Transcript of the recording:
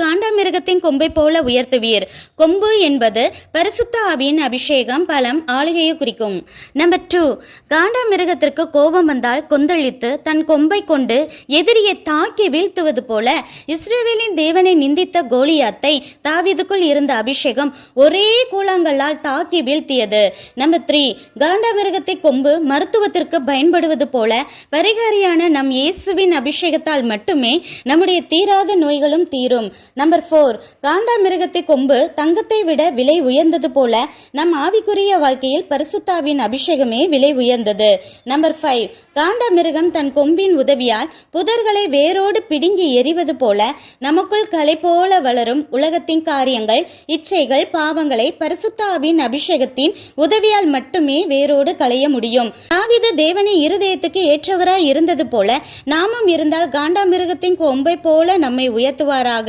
காண்டாமிருகத்தின் கொம்பை போல உயர்த்துவீர். கொம்பு என்பது பரிசுத்த ஆவியின் அபிஷேகம், பலம், ஆளுகையை குறிக்கும். நம்பர் 2, காண்டாமிருகத்திற்கு கோபம் வந்தால் கொந்தளித்து தன் கொம்பை கொண்டு எதிரியை தாக்கி வீழ்த்துவது போல இஸ்ரவேலின் தேவனை நிந்தித்த கோலியாத்தை தாவீதுக்குள் இருந்த அபிஷேகம் ஒரே கூழாங்கல்லால் தாக்கி வீழ்த்தியது. நம்பர் 3, காண்டாமிருகத்தை கொம்பு மருத்துவத்திற்கு பயன்படுவது போல பரிகாரியான நம் இயேசுவின் அபிஷேகத்தால் மட்டுமே நம்முடைய தீராத நோய்களும் தீரும். நம்பர் 4, காண்டாமிருகத்தை கொம்பு தங்கத்தை விட விலை உயர்ந்தது போல நம் ஆவிக்குரிய வாழ்க்கையில் பரிசுத்தாவின் அபிஷேகமே விலை உயர்ந்தது. நம்பர் 5, காண்டாமிருகம் தன் கொம்பின் உதவியால் புதர்களை வேரோடு பிடுங்கி எறிவது போல நமக்குள் களை போல வளரும் உலகத்தின் காரியங்கள், இச்சைகள், பாவங்களை பரிசுத்தாவின் அபிஷேகத்தின் உதவியால் மட்டுமே வேரோடு களைய முடியும். தாவீது தேவனின் இருதயத்துக்கு ஏற்றவராய் இருந்தது போல நாமும் இருந்தால் காண்டாமிருகத்தின் கொம்பை போல நம்மை உயர்த்துவாராக.